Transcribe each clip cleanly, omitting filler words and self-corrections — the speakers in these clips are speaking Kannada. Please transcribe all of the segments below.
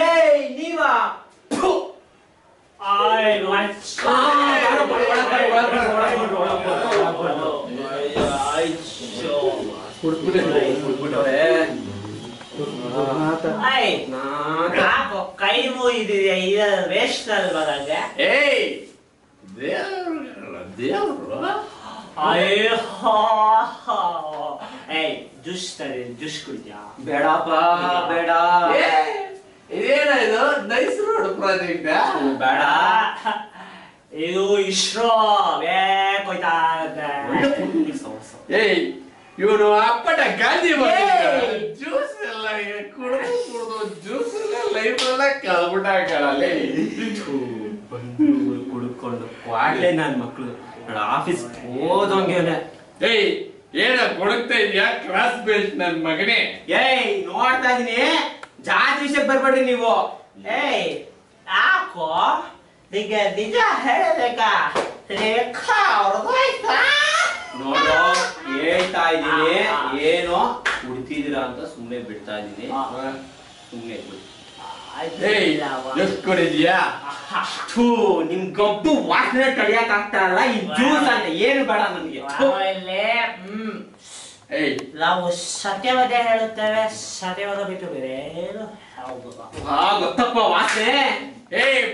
ಏಯ್ ನೀವಾ ಕೈ ಮುಗಿದಿದೆ ವೇಸ್ಟ್ ಅಲ್ವಾ ನಂಗೆ ದೇವ್ರು ಅಯ್ಯೋ ಏಯ್ ಜ್ಯೂಸ್ ತಡಿ ಜ್ಯೂಸ್ ಕುಡಿದ್ಯಾ ಬೇಡಪ್ಪ ಬೇಡ ಇದೇನಾಯ್ತು ನೈಸ್ ರೋಡ್ ಪ್ರಾಜೆಕ್ಟ್ ಬೇಡ ಇದು ಇಸ್ರೋ ಬೇಕೋಯ್ತಾ ಏಯ್ ಇವನು ಅಪ್ಪಟ ಗಾಂಧಿ ಜ್ಯೂಸ್ ಎಲ್ಲ ಕುಡಿದು ಜ್ಯೂಸ್ ಲೈಫ್ ಎಲ್ಲ ಕಳ್ಬಿಟ್ಟಾಕಲ್ಲ ಬಂದು ಕುಡ್ಕೊಂಡು ವಾಡ್ಲೆ ನನ್ ಮಕ್ಳು ಆಫೀಸ್ ಓದೋಂಗೇನೆ ಏಯ್ ಏನ ಕೊಡುತ್ತಾ ಇದೆಯಾ ಕ್ಲಾಸ್ ಬೆಲ್ಟ್ ನನ್ ಮಗನೇ ಏಯ್ ನೋಡ್ತಾ ಇದೀನಿ ಜಾತಿ ವಿಷಯಕ್ಕೆ ಬರ್ಬೇಡ್ರಿ ನೀವು ಏಯ್ ಯಾಕೋ ನಿಜ ನಿಜ ಹೇಳಬೇಕಾ ರೇಖಾ ಅವ್ರದ್ದಾಯ್ತಾ ನೋಡೋ ಹೇಳ್ತಾ ಇದೀನಿ ಏನೋ ಕುಡ್ತಿದ್ದೀರಾ ಅಂತ ಸುಮ್ನೆ ಬಿಡ್ತಾ ಇದೀನಿ ಸುಮ್ನೆ ಎಷ್ಟು ಕೊಡಿದ್ಯಾ ನಿಮ್ ಗಬ್ಬು ವಾಸನೆ ತಡಿಯಕ್ ಆಗ್ತಾ ಇಲ್ಲ ಈ ಜ್ಯೂಸ್ ಅಂತ ಏನು ಬೇಡ ನನ್ಗೆ ನಾವು ಸತ್ಯವಾದ ಹೇಳುತ್ತೇವೆ ಸತ್ಯವಾದ ಬಿಟ್ಟು ಬೇರೆ ಗೊತ್ತಪ್ಪ ವಾಸನೆ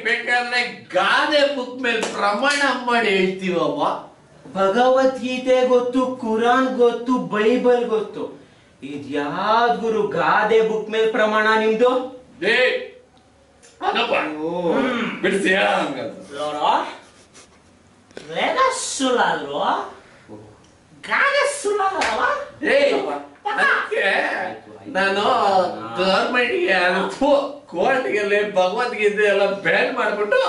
ಬೇಕಾದ್ರೆ ಗಾದೆ ಬುಕ್ ಮೇಲೆ ಪ್ರಮಾಣ ಮಾಡಿ ಹೇಳ್ತೀವಪ್ಪ ಭಗವದ್ಗೀತೆ ಗೊತ್ತು ಕುರಾನ್ ಗೊತ್ತು ಬೈಬಲ್ ಗೊತ್ತು ಇದ್ಯಾವ್ದು ಗುರು ಗಾದೆ ಬುಕ್ ಮೇಲೆ ಪ್ರಮಾಣ ನಿಮ್ದು ಬಿಡಿಸಿ ಸುಳ್ಳಲ್ವಾ ಗಾದೆ ಸುಳ್ಳಲ್ವಾ ನಾನು ಗವರ್ಮೆಂಟ್ಗೆ ಕೋರ್ಟ್ಗೆ ಭಗವದ್ಗೀತೆ ಎಲ್ಲ ಬ್ಯಾನ್ ಮಾಡ್ಬಿಟ್ಟು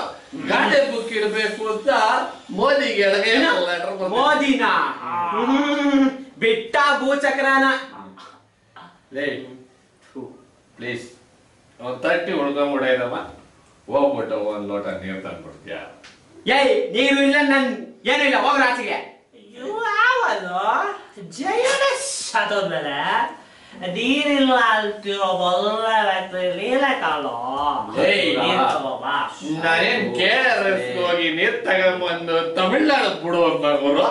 ಗಾದೆ ಬುಕ್ ಇರಬೇಕು ಅಂತ ಮೋದಿಗೆ ಮೋದಿನ ಬಿಟ್ಟ ಭೂಚಕ್ರನ ಪ್ಲೀಸ್ 30 ಉಳ್ಕೊಂಡ್ಬಿಡೈದಮ್ಮ ಹೋಗ್ಬಿಟ್ಟು ಒಂದ್ ಲೋಟ ನೀರು ತಂದ್ಬಿಡ್ತೀಯ ಏಯ್ ನೀರು ಇಲ್ಲ ನನ್ ಏನು ಇಲ್ಲ ಹೋಗ್ರ ಆಚೆಗೆ ಜಯನ ಸತ್ತೋದ್ಮೇಲೆ ನೀರಿಲ್ಲ ಅಂತಿರೋ ಮೊದಲನೇ ನೀರಕ್ಕಲ್ಲೋ ನಾನೇನ್ KRS ಹೋಗಿ ನೀರ್ ತಗೊಂಡ್ಬಂದು ತಮಿಳ್ನಾಡು ಬಿಡುವಂತ ಅವರು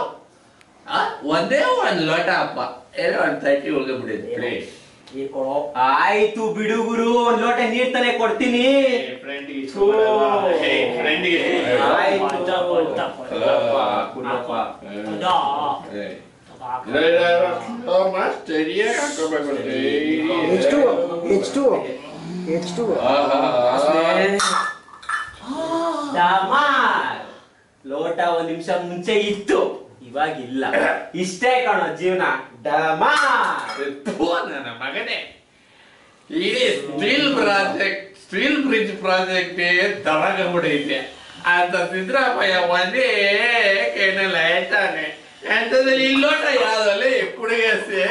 ಒಂದೇ ಒಂದ್ ಲೋಟ ಅಪ್ಪ ಏನೋ ಒಂದ್ 30 ಉಳ್ಕೊಂಡ್ಬಿಡಿದ್ವಿ ಪ್ಲೀಸ್ ಆಯ್ತು ಬಿಡು ಗುರು ಒಂದ್ ಲೋಟ ನೀರ್ ತಾನೇ ಕೊಡ್ತೀನಿ ಲೋಟ ಒಂದ್ ನಿಮಿಷ ಮುಂಚೆ ಇತ್ತು ಇವಾಗಿಲ್ಲ ಇಷ್ಟೇ ಕಾಣೋ ಜೀವನ ನನ್ನ ಮಗನೇ ಈ ಸ್ಟೀಲ್ ಬ್ರಿಡ್ಜ್ ಪ್ರಾಜೆಕ್ಟ್ ತರಗಬಿಡೈತೆ ಅಂತ ಸಿದ್ದರಾಮಯ್ಯ ಒಂದೇ ಕೈನಲ್ಲಿ ಹೇಳ್ತಾನೆ ಅಂತದ್ರಲ್ಲಿ ಈ ಲೋಟ ಯಾವ್ದಲ್ಲಿ ಕುಡಿಯಸೆ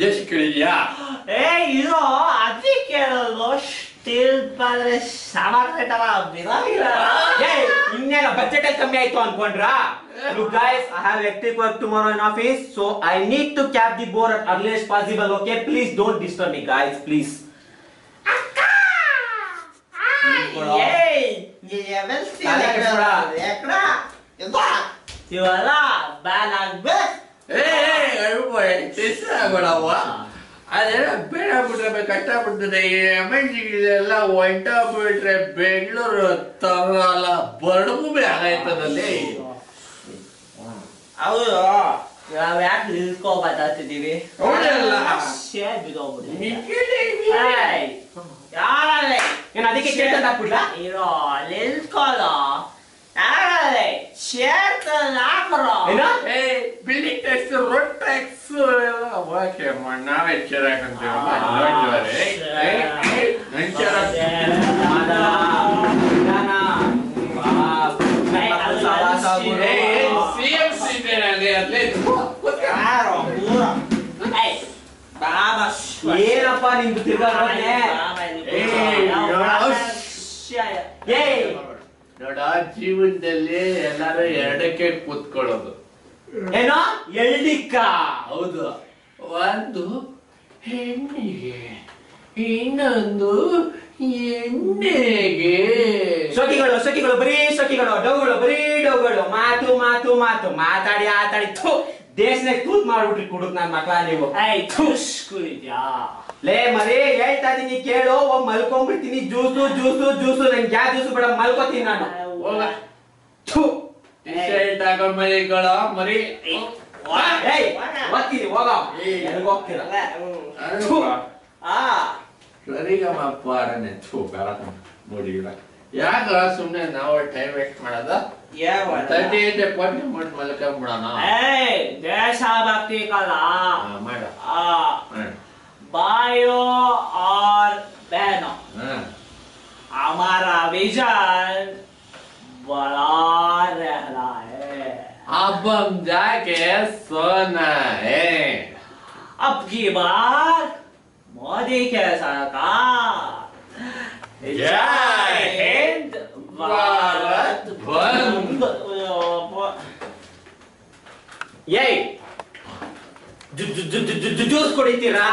ಜಸ್ಟ್ ಕೇಳಿದ್ಯಾ ಇದು ಅದಕ್ಕೆ ಸ್ಟೀಲ್ ಪಾತ್ರೆ ಸಾಮರ್ಥ್ಯ ತರ ಇನ್ನೇನ ಬಜೆಟ್ ಕಮ್ಮಿ ಆಯ್ತು ಅನ್ಕೊಂಡ್ರಾ Look guys, I have hectic work tomorrow in office, so I need to cap the board at earliest possible. Okay, please don't disturb me, guys, please. Akka! Hey, level still ekra. Ivala balagbe. Hey, aruboy, tesa agolawa. ಅದೆಲ್ಲ ಬೇಡ ಬಿಟ್ರೆ ಕಷ್ಟ ಬಿಡ್ತದೆ ಎಲ್ಲ ಒಂಟ ಬಿಟ್ರೆ ಬೆಂಗಳೂರು ತರಲ್ಲ ಬಡಭೂಮಿ ಆಗೈತದಲ್ಲಿ ಹೌದು ನಾವ್ ಯಾಕೆ ನಿಲ್ಕೋಬಾತಿದೀವಿ ಏನ್ ಅದಕ್ಕೆ ಕೇಳ್ಕೊಂಡ್ ಹಾಕ್ಬಿಡ್ಲ ಇರೋ ನಿಲ್ಕೋದು ಯಾರೇ ಶೇರ್ ಹಾಕ್ರೋ building tax road tax okay ನಾವೇ ಏನಪ್ಪ ನಿಮ್ದು ತಿರ್ಗಾ ನೋಡ ಜೀವನದಲ್ಲಿ ಎಲ್ಲಾರು ಎರಡಕ್ಕೆ ಕೂತ್ಕೊಳ್ಳೋದು. ಏನೋ ಎಳ್ಳಿಕ್ಕ. ಹೌದು, ಒಂದು ಹೆಣ್ಣಿಗೆ, ಇನ್ನೊಂದು ಎಣ್ಣೆಗೆ. ಸೊಕಿಗಳು ಸೊಕಿಗಳು ಬರೀ ಸೊಕಿಗಳು, ಡೌಗಳು ಬರೀ ಡೌಗಳು, ಮಾತು ಮಾತು ಮಾತು ಮಾತಾಡಿ ಆತಾಡಿ ದೇಶನಾಗ ತೂತ್ ಮಾಡ್ಬಿಟ್ರಿ ಕುಡುಕ್ ನನ್ ಮಕ್ಳ ನೀವು. ಕುಡಿದ್ಯಾ ಲೇ ಮರಿ ಹೇಳ್ತಾ ಇದೀನಿ ಕೇಳು, ಮಲ್ಕೊಂಡ್ಬಿಡ್ತೀನಿ. ಜ್ಯೂಸು ಜ್ಯೂಸು ಜ್ಯೂಸು, ನಂಗೆ ಯಾವ ಜ್ಯೂಸು ಬೇಡ, ಮಲ್ಕೋತೀನಿ ನಾನು. ಹೋಗ ಟಿ-ಶರ್ಟ್ ಹಾಕೋ ಮರಿಗಳ ಮರಿ. ಓದ್ತೀನಿ ಹೋಗ, ಹೋಗ್ತೀರ. ಸರಿಗಮ್ಮಪ್ಪ ನೋಡಿಲ್ಲ. ಯಾಕ ಸುಮ್ನೆ ನಾವು ಟೈಮ್ ವೇಸ್ಟ್ ಮಾಡೋದ? 38 ಮಲ್ಕೊಂಡ್ಬಿಡೋಣ. देशभक्ति कला ಮಾಡ भाइयों और बहनों, हमारा विजन बड़ा रहना है. अब हम जाके सोना है. अब की बार मोदी के सरकार. जय हिंद, भारत बंद. ಏಯ್ ಜ್ಯೂಸ್ ಕುಡಿತೀರಾ?